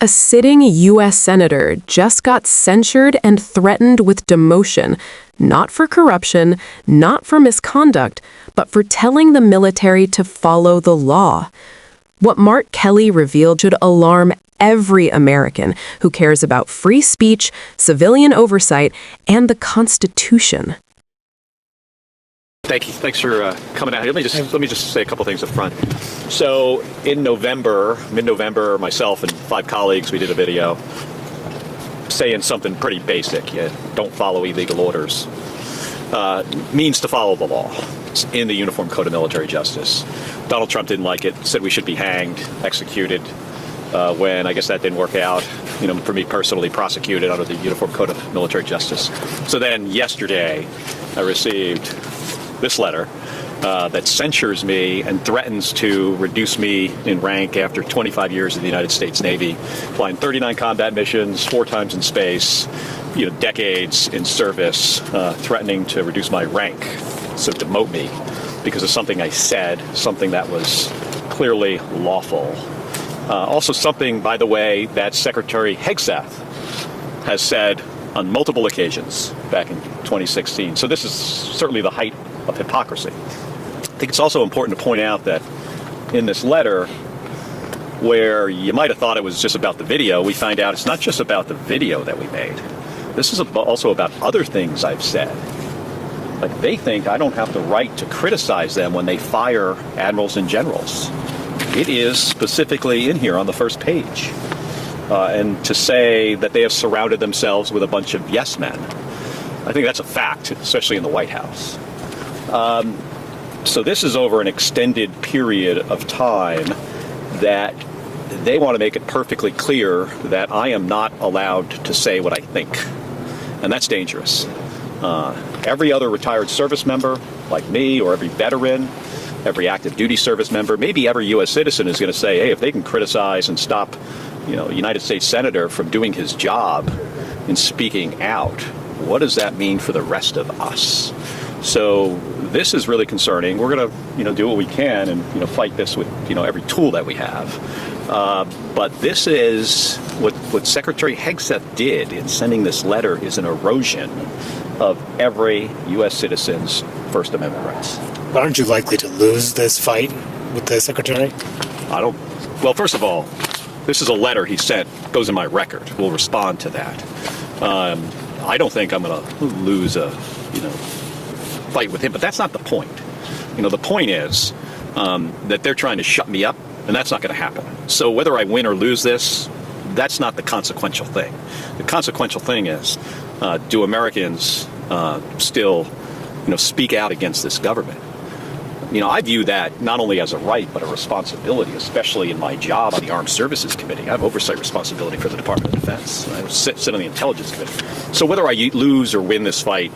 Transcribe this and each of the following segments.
A sitting U.S. senator just got censured and threatened with demotion, not for corruption, not for misconduct, but for telling the military to follow the law. What Mark Kelly revealed should alarm every American who cares about free speech, civilian oversight, and the Constitution. Thank you. Thanks for coming out here. Let me just say a couple things up front. So in November, mid-November, myself and 5 colleagues, we did a video saying something pretty basic. You don't follow illegal orders. Means to follow the law. It's in the Uniform Code of Military Justice. Donald Trump didn't like it, said we should be hanged, executed. When I guess that didn't work out, for me personally, prosecuted under the Uniform Code of Military Justice. So then yesterday, I received this letter that censures me and threatens to reduce me in rank after 25 years in the United States Navy, flying 39 combat missions, 4 times in space, decades in service, threatening to reduce my rank, so demote me because of something I said, something that was clearly lawful. Also something, by the way, that Secretary Hegseth has said on multiple occasions back in 2016. So this is certainly the height of hypocrisy. I think it's also important to point out that in this letter, where you might have thought it was just about the video, we find out it's not just about the video that we made. This is also about other things I've said. Like, they think I don't have the right to criticize them when they fire admirals and generals. It is specifically in here on the first page. And to say that they have surrounded themselves with a bunch of yes men, I think that's a fact, especially in the White House. So this is over an extended period of time that they want to make it perfectly clear that I am not allowed to say what I think. And that's dangerous. Every other retired service member, like me, or every veteran, every active duty service member, maybe every U.S. citizen is going to say, hey, if they can criticize and stop, a United States senator from doing his job in speaking out, what does that mean for the rest of us? So this is really concerning. We're going to, do what we can and, fight this with, every tool that we have. But this is what Secretary Hegseth did in sending this letter is an erosion of every U.S. citizen's First Amendment rights. But aren't you likely to lose this fight with the Secretary? Well, first of all, this is a letter he sent, goes in my record. We'll respond to that. I don't think I'm going to lose a, fight with him, but that's not the point. The point is that they're trying to shut me up, and that's not going to happen. So whether I win or lose this, that's not the consequential thing. The consequential thing is, do Americans still, speak out against this government? I view that not only as a right, but a responsibility, especially in my job on the Armed Services Committee. I have oversight responsibility for the Department of Defense. I sit on the Intelligence Committee. So whether I lose or win this fight,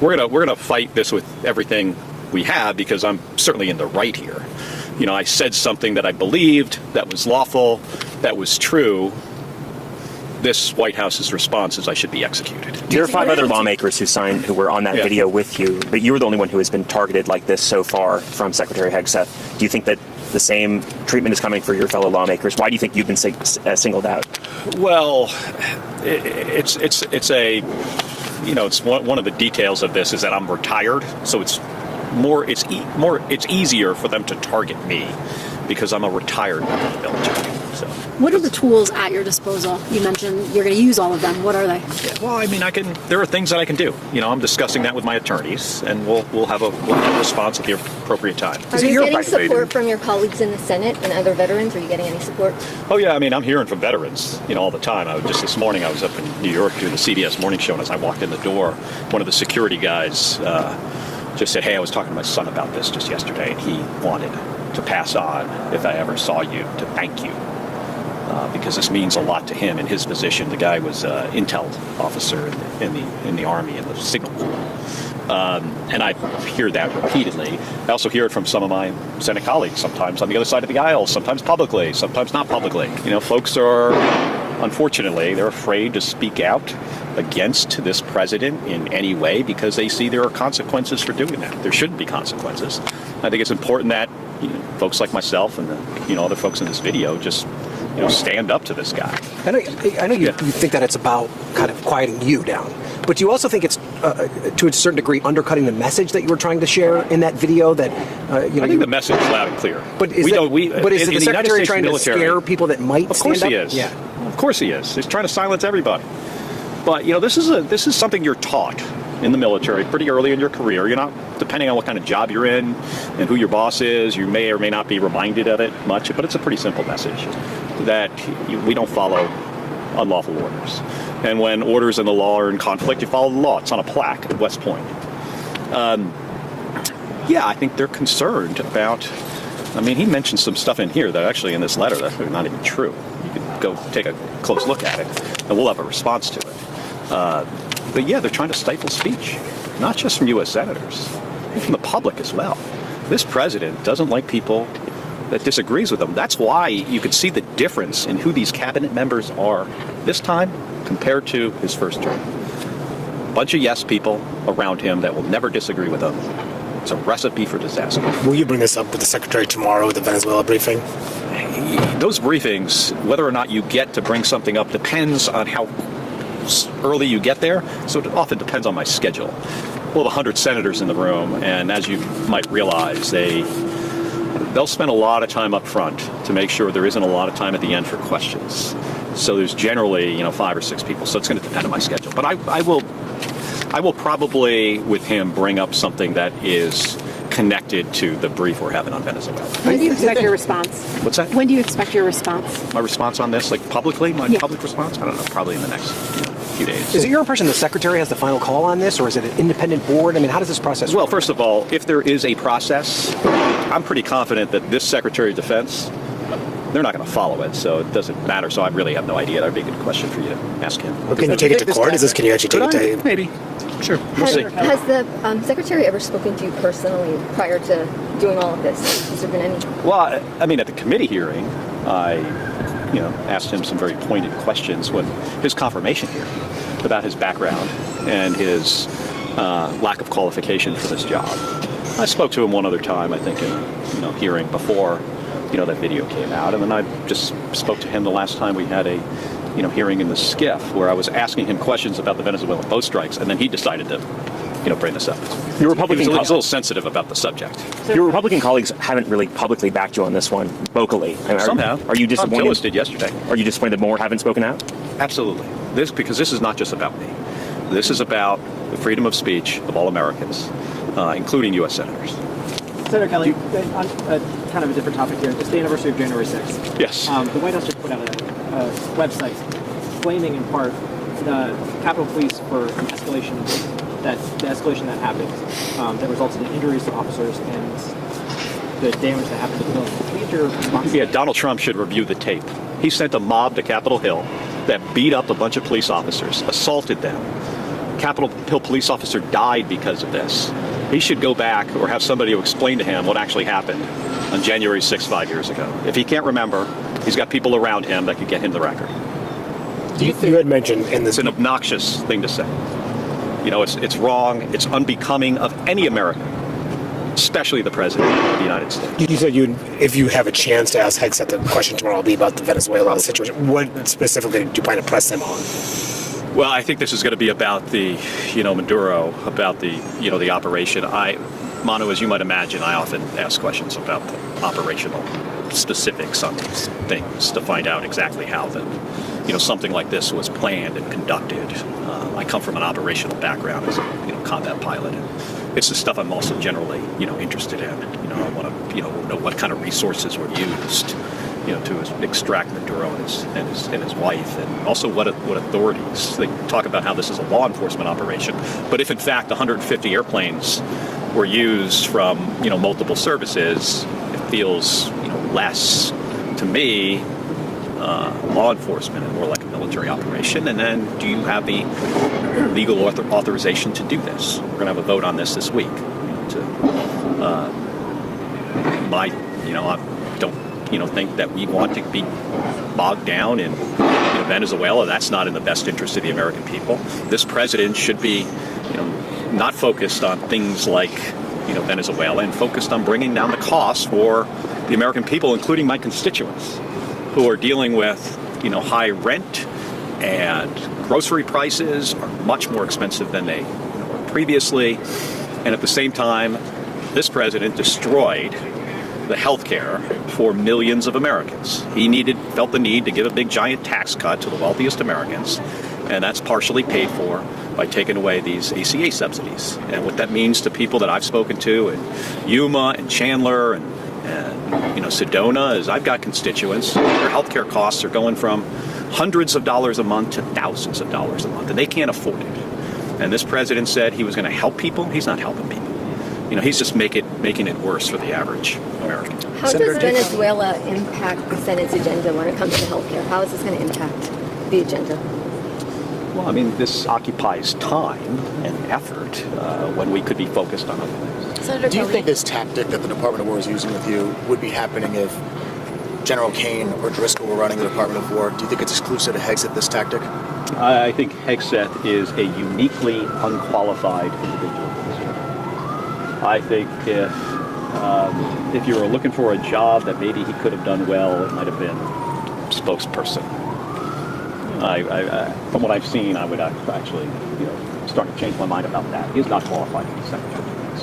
we're gonna fight this with everything we have, because I'm certainly in the right here. I said something that I believed, that was lawful, that was true. This White House's response is I should be executed. There are 5 other lawmakers who were on that video with you, but you were the only one who has been targeted like this so far from Secretary Hegseth. Do you think that the same treatment is coming for your fellow lawmakers? Why do you think you've been singled out? Well, it's one of the details of this is that I'm retired, so it's easier for them to target me because I'm a retired member of the military. So, what are the tools at your disposal? You mentioned you're going to use all of them. What are they? Yeah, well, there are things that I can do. I'm discussing that with my attorneys, and we'll have a response at the appropriate time. Are you getting support from your colleagues in the Senate and other veterans? Are you getting any support? Oh, yeah. I'm hearing from veterans, all the time. Just this morning, I was up in New York doing the CBS morning show, and as I walked in the door, one of the security guys just said, hey, I was talking to my son about this just yesterday, and he wanted to pass on, if I ever saw you, to thank you. Because this means a lot to him in his position. The guy was an intel officer in the Army in the Signal Corps. And I hear that repeatedly. I also hear it from some of my Senate colleagues, sometimes on the other side of the aisle, sometimes publicly, sometimes not publicly. Folks are, unfortunately, they're afraid to speak out against this president in any way because they see there are consequences for doing that. There shouldn't be consequences. I think it's important that folks like myself and other folks in this video just stand up to this guy. I know you think that it's about kind of quieting you down, but do you also think it's to a certain degree undercutting the message that you were trying to share in that video? That I think the message is loud and clear. But is the Secretary trying to scare people that might? Of course stand he up? is. Yeah, of course he is. He's trying to silence everybody. But this is something you're taught in the military pretty early in your career. You're not, depending on what kind of job you're in and who your boss is, you may or may not be reminded of it much, but it's a pretty simple message that we don't follow unlawful orders. And when orders and the law are in conflict, you follow the law. It's on a plaque at West Point. I think they're concerned about, he mentioned some stuff in here that actually in this letter that's not even true. You can go take a close look at it, and we'll have a response to it. They're trying to stifle speech, not just from U.S. senators, but from the public as well. This president doesn't like people that disagrees with him. That's why you could see the difference in who these cabinet members are this time compared to his first term. A bunch of yes people around him that will never disagree with him. It's a recipe for disaster. Will you bring this up with the Secretary tomorrow at the Venezuela briefing? Those briefings, whether or not you get to bring something up, depends on how early you get there, so it often depends on my schedule. We'll have 100 senators in the room, and as you might realize, they'll spend a lot of time up front to make sure there isn't a lot of time at the end for questions. So there's generally 5 or 6 people, so it's going to depend on my schedule. But I will probably with him bring up something that is connected to the brief we're having on Venezuela. When do you expect your response? What's that? When do you expect your response? My response on this, publicly? Public response? I don't know, probably in the next few days. Is it your impression the Secretary has the final call on this, or is it an independent board? How does this process work? Well, first of all, if there is a process, I'm pretty confident that this Secretary of Defense, they're not going to follow it, so it doesn't matter. So I really have no idea. That would be a good question for you to ask him. Well, can you take it to court? Can you actually take it to... Maybe. Sure. We'll see. Has the Secretary ever spoken to you personally prior to doing all of this? Has there been any? Well, at the committee hearing, I asked him some very pointed questions when his confirmation hearing about his background and his lack of qualification for this job. I spoke to him one other time, I think, in a hearing before that video came out, and then I just spoke to him the last time we had a hearing in the skiff where I was asking him questions about the Venezuelan boat strikes, and then he decided to bring this up. Your Republican he was a little sensitive about the subject. Your Republican colleagues haven't really publicly backed you on this one vocally. Some have. Are you disappointed? Tom Tillis did yesterday. Are you disappointed more haven't spoken out? Absolutely. Because this is not just about me. This is about the freedom of speech of all Americans, including U.S. senators. Senator Kelly, on kind of a different topic here, it's the anniversary of January 6th. Yes. The White House just put out a website blaming in part the Capitol Police for the escalation that happened that resulted in injuries to officers and the damage that happened to the building. Can we get your response? Yeah, Donald Trump should review the tape. He sent a mob to Capitol Hill that beat up a bunch of police officers, assaulted them. Capitol Hill police officer died because of this. He should go back or have somebody to explain to him what actually happened on January 6th, 5 years ago. If he can't remember, he's got people around him that could get him the record. You had mentioned in this... It's an obnoxious thing to say. It's wrong. It's unbecoming of any American, especially the President of the United States. You said if you have a chance to ask Hegseth the question tomorrow, will be about the Venezuela situation. What specifically do you plan to press them on? Well, I think this is going to be about the, Maduro, about the operation. Manu, as you might imagine, I often ask questions about the operational specifics on these things to find out exactly how something like this was planned and conducted. I come from an operational background as a combat pilot. And it's the stuff I'm also generally interested in. I want to know what kind of resources were used to extract Maduro and his wife, and also what authorities. They talk about how this is a law enforcement operation, but if in fact 150 airplanes were used from multiple services, it feels less to me law enforcement and more like a military operation. And then, do you have the legal authorization to do this? We're going to have a vote on this week. I don't think that we want to be bogged down in Venezuela. That's not in the best interest of the American people. This president should be not focused on things like Venezuela, and focused on bringing down the costs for the American people, including my constituents. who are dealing with, high rent and grocery prices are much more expensive than they were previously. And at the same time, this president destroyed the health care for millions of Americans. He felt the need to give a big giant tax cut to the wealthiest Americans, and that's partially paid for by taking away these ACA subsidies. And what that means to people that I've spoken to in Yuma and Chandler and Sedona is I've got constituents, their health care costs are going from hundreds of dollars a month to thousands of dollars a month, and they can't afford it. And this president said he was going to help people. He's not helping people. He's just making it worse for the average American. How does Venezuela impact the Senate's agenda when it comes to healthcare? How is this going to impact the agenda? Well, this occupies time and effort when we could be focused on other things. Senator Do you Kelly? think this tactic that the Department of War is using with you would be happening if General Kane or Driscoll were running the Department of War? Do you think it's exclusive to Hegseth, this tactic? I think Hegseth is a uniquely unqualified individual. I think if you were looking for a job that maybe he could have done well, it might have been spokesperson. From what I've seen, I would actually, start to change my mind about that. He's not qualified to be Secretary of Defense.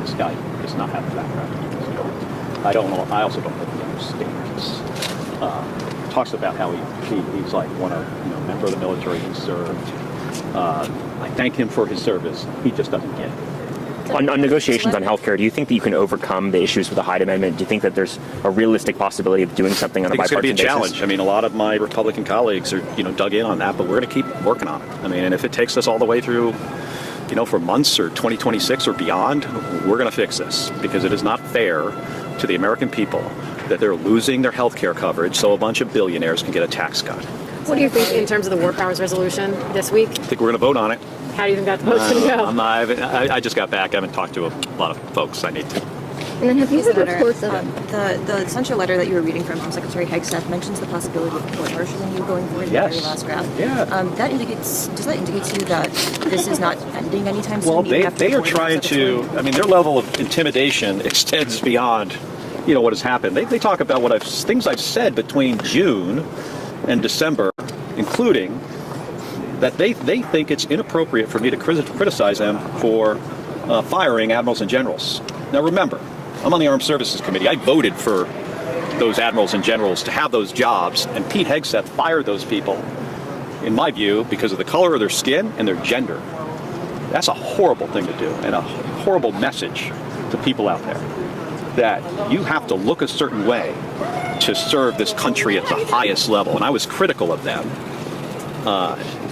This guy does not have the background. I don't know. I also don't know if he understands. Talks about how he's like a member of the military he served. I thank him for his service. He just doesn't get it. On negotiations on healthcare, do you think that you can overcome the issues with the Hyde Amendment? Do you think that there's a realistic possibility of doing something on a bipartisan basis? It's going to be a challenge. A lot of my Republican colleagues are, dug in on that, but we're going to keep working on it. And if it takes us all the way through, for months or 2026 or beyond, we're going to fix this because it is not fair to the American people that they're losing their health care coverage so a bunch of billionaires can get a tax cut. What do you think in terms of the war powers resolution this week? I think we're going to vote on it. How do you think that's supposed to go? I just got back. I haven't talked to a lot of folks. I need to. And then have you heard reports of the censure letter that you were reading from Secretary Hegseth mentions the possibility of court-martialing you going forward in the very last round. Yeah. Does that indicate to you that this is not ending anytime soon? Well, they are trying to. Their level of intimidation extends beyond, what has happened. They talk about things I've said between June and December, including that they think it's inappropriate for me to criticize them for firing admirals and generals. Now remember, I'm on the Armed Services Committee. I voted for those admirals and generals to have those jobs, and Pete Hegseth fired those people, in my view, because of the color of their skin and their gender. That's a horrible thing to do, and a horrible message to people out there, that you have to look a certain way to serve this country at the highest level. And I was critical of them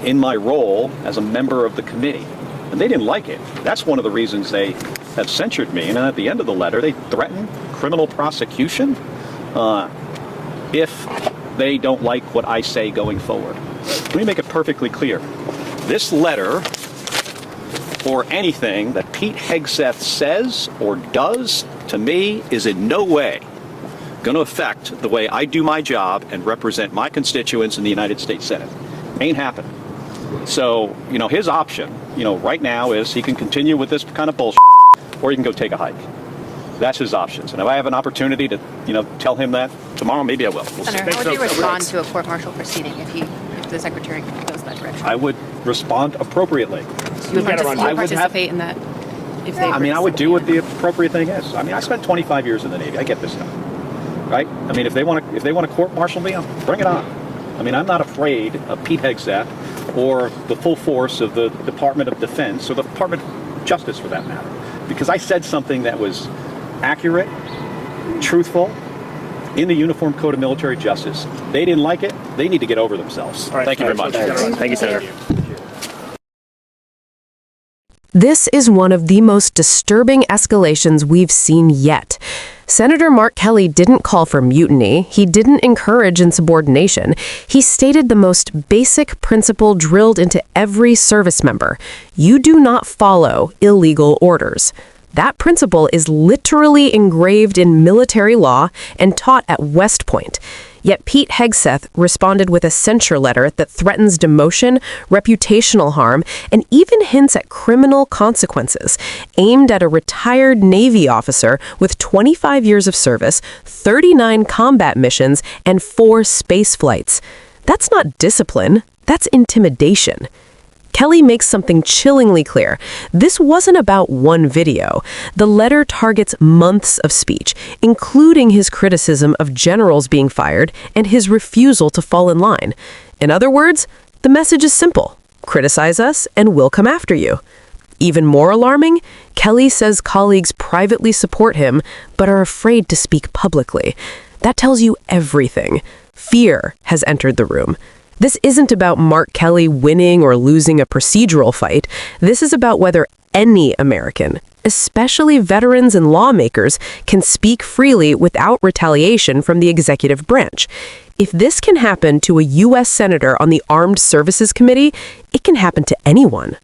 in my role as a member of the committee. And they didn't like it. That's one of the reasons they have censured me. And at the end of the letter, they threaten criminal prosecution if they don't like what I say going forward. Let me make it perfectly clear. This letter, or anything that Pete Hegseth says or does to me, is in no way going to affect the way I do my job and represent my constituents in the United States Senate. Ain't happening. So, his option, right now is he can continue with this kind of bullshit, or he can go take a hike. That's his options. And if I have an opportunity to, tell him that tomorrow, maybe I will. Senator, how would you respond to a court-martial proceeding if the Secretary goes that direction? I would respond appropriately. So you would participate in that? I would do what the appropriate thing is. I spent 25 years in the Navy. I get this stuff, right? If they want to court-martial me, bring it on. I'm not afraid of Pete Hegseth or the full force of the Department of Defense or the Department of Justice, for that matter, because I said something that was accurate, truthful, in the Uniform Code of Military Justice. They didn't like it. They need to get over themselves. Thank you very much. Thank you, Senator. This is one of the most disturbing escalations we've seen yet. Senator Mark Kelly didn't call for mutiny. He didn't encourage insubordination. He stated the most basic principle drilled into every service member. You do not follow illegal orders. That principle is literally engraved in military law and taught at West Point. Yet Pete Hegseth responded with a censure letter that threatens demotion, reputational harm, and even hints at criminal consequences, aimed at a retired Navy officer with 25 years of service, 39 combat missions, and 4 space flights. That's not discipline, that's intimidation. Kelly makes something chillingly clear. This wasn't about one video. The letter targets months of speech, including his criticism of generals being fired and his refusal to fall in line. In other words, the message is simple. Criticize us and we'll come after you. Even more alarming, Kelly says colleagues privately support him but are afraid to speak publicly. That tells you everything. Fear has entered the room. This isn't about Mark Kelly winning or losing a procedural fight. This is about whether any American, especially veterans and lawmakers, can speak freely without retaliation from the executive branch. If this can happen to a U.S. Senator on the Armed Services Committee, it can happen to anyone.